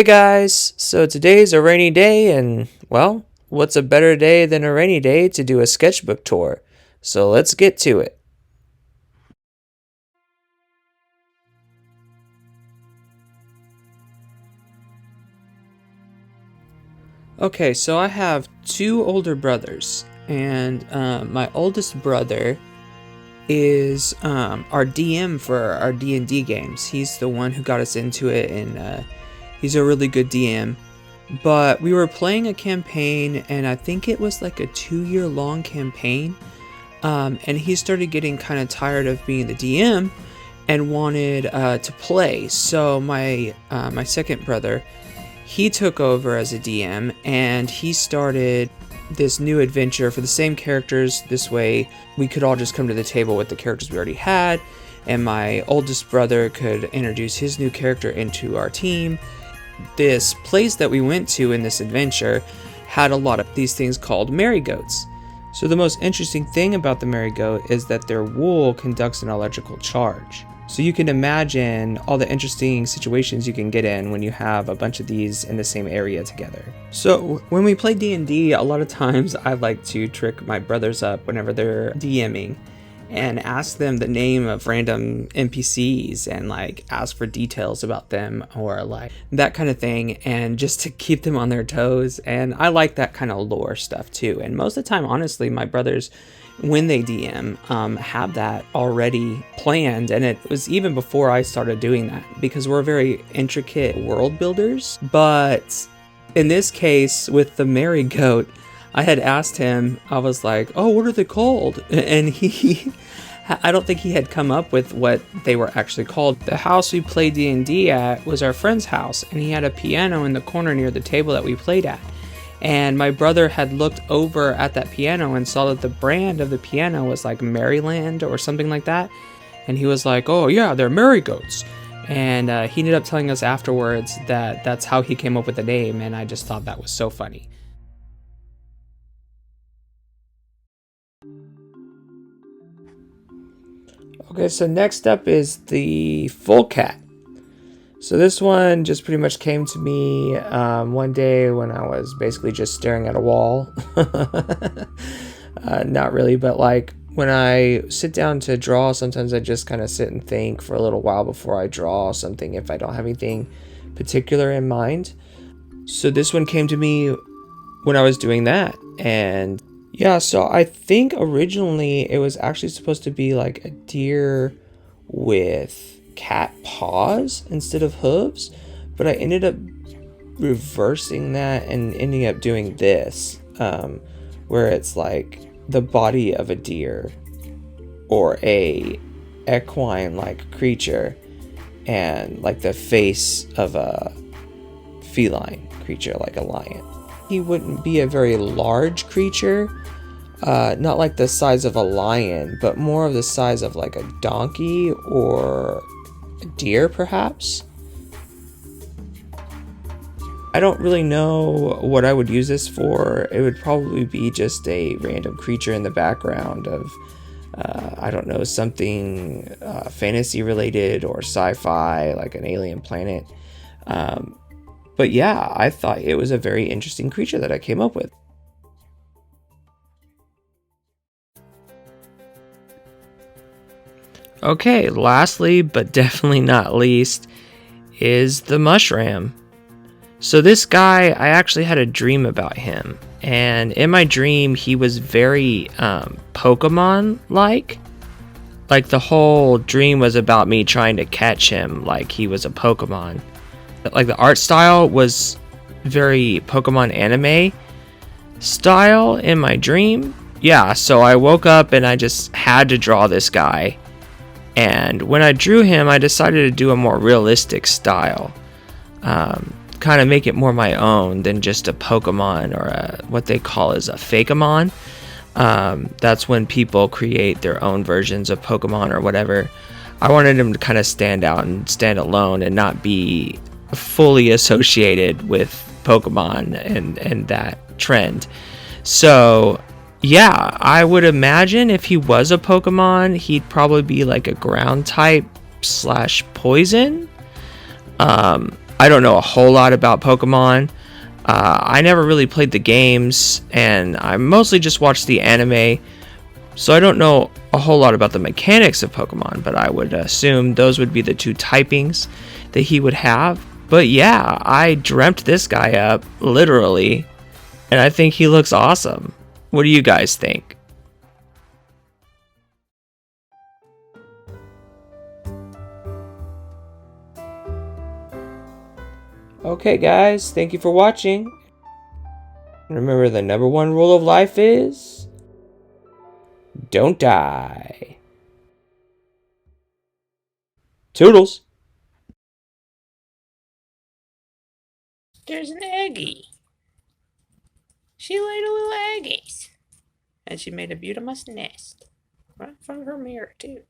Hey guys, so today's a rainy day and, well, what's a better day than a rainy day to do a sketchbook tour? So let's get to it. Okay, so I have two older brothers, and my oldest brother is our DM for our D&D games. He's the one who got us into it, and he's a really good DM. But we were playing a campaign, and I think it was like a 2-year long campaign. And he started getting kind of tired of being the DM and wanted to play. So my second brother, he took over as a DM, and he started this new adventure for the same characters. This way we could all just come to the table with the characters we already had, and my oldest brother could introduce his new character into our team. This place that we went to in this adventure had a lot of these things called marigoats. So the most interesting thing about the marigoat is that their wool conducts an electrical charge. So you can imagine all the interesting situations you can get in when you have a bunch of these in the same area together. So when we play D&D, a lot of times I like to trick my brothers up whenever they're DMing and ask them the name of random NPCs and like ask for details about them or like that kind of thing, and just to keep them on their toes. And I like that kind of lore stuff too. And most of the time, honestly, my brothers, when they DM, have that already planned, and it was even before I started doing that because we're very intricate world builders. But in this case with the marigoat, I had asked him, I was like, oh, what are they called? And I don't think he had come up with what they were actually called. The house we played D&D at was our friend's house, and he had a piano in the corner near the table that we played at. And my brother had looked over at that piano and saw that the brand of the piano was like Maryland or something like that. And he was like, oh yeah, they're marigoats. And he ended up telling us afterwards that that's how he came up with the name, and I just thought that was so funny. Okay, so next up is the full cat. So this one just pretty much came to me one day when I was basically just staring at a wall. Not really, but like when I sit down to draw, sometimes I just kind of sit and think for a little while before I draw something if I don't have anything particular in mind. So this one came to me when I was doing that, and yeah, so I think originally it was actually supposed to be like a deer with cat paws instead of hooves, but I ended up reversing that and ending up doing this, where it's like the body of a deer or a equine like creature and like the face of a feline creature like a lion. He wouldn't be a very large creature, not like the size of a lion, but more of the size of like a donkey or a deer perhaps. I don't really know what I would use this for. It would probably be just a random creature in the background of I don't know, something fantasy related or sci-fi, like an alien planet. But yeah, I thought it was a very interesting creature that I came up with. Okay, lastly, but definitely not least, is the mushroom. So this guy, I actually had a dream about him. And in my dream, he was very Pokemon-like. Like the whole dream was about me trying to catch him like he was a Pokemon. Like the art style was very Pokemon anime style in my dream. Yeah, so I woke up and I just had to draw this guy. And when I drew him, I decided to do a more realistic style. Kind of make it more my own than just a Pokemon or what they call as a Fakeamon. That's when people create their own versions of Pokemon or whatever. I wanted him to kind of stand out and stand alone and not be fully associated with Pokemon and that trend. So yeah, I would imagine if he was a Pokemon, he'd probably be like a ground type / poison. I don't know a whole lot about Pokemon. I never really played the games, and I mostly just watched the anime, so I don't know a whole lot about the mechanics of Pokemon, but I would assume those would be the two typings that he would have. But yeah, I dreamt this guy up, literally, and I think he looks awesome. What do you guys think? Okay, guys, thank you for watching. Remember, the number one rule of life is don't die. Toodles. There's an Eggie. She laid a little eggies. And she made a beautiful nest right in front of her mirror, too.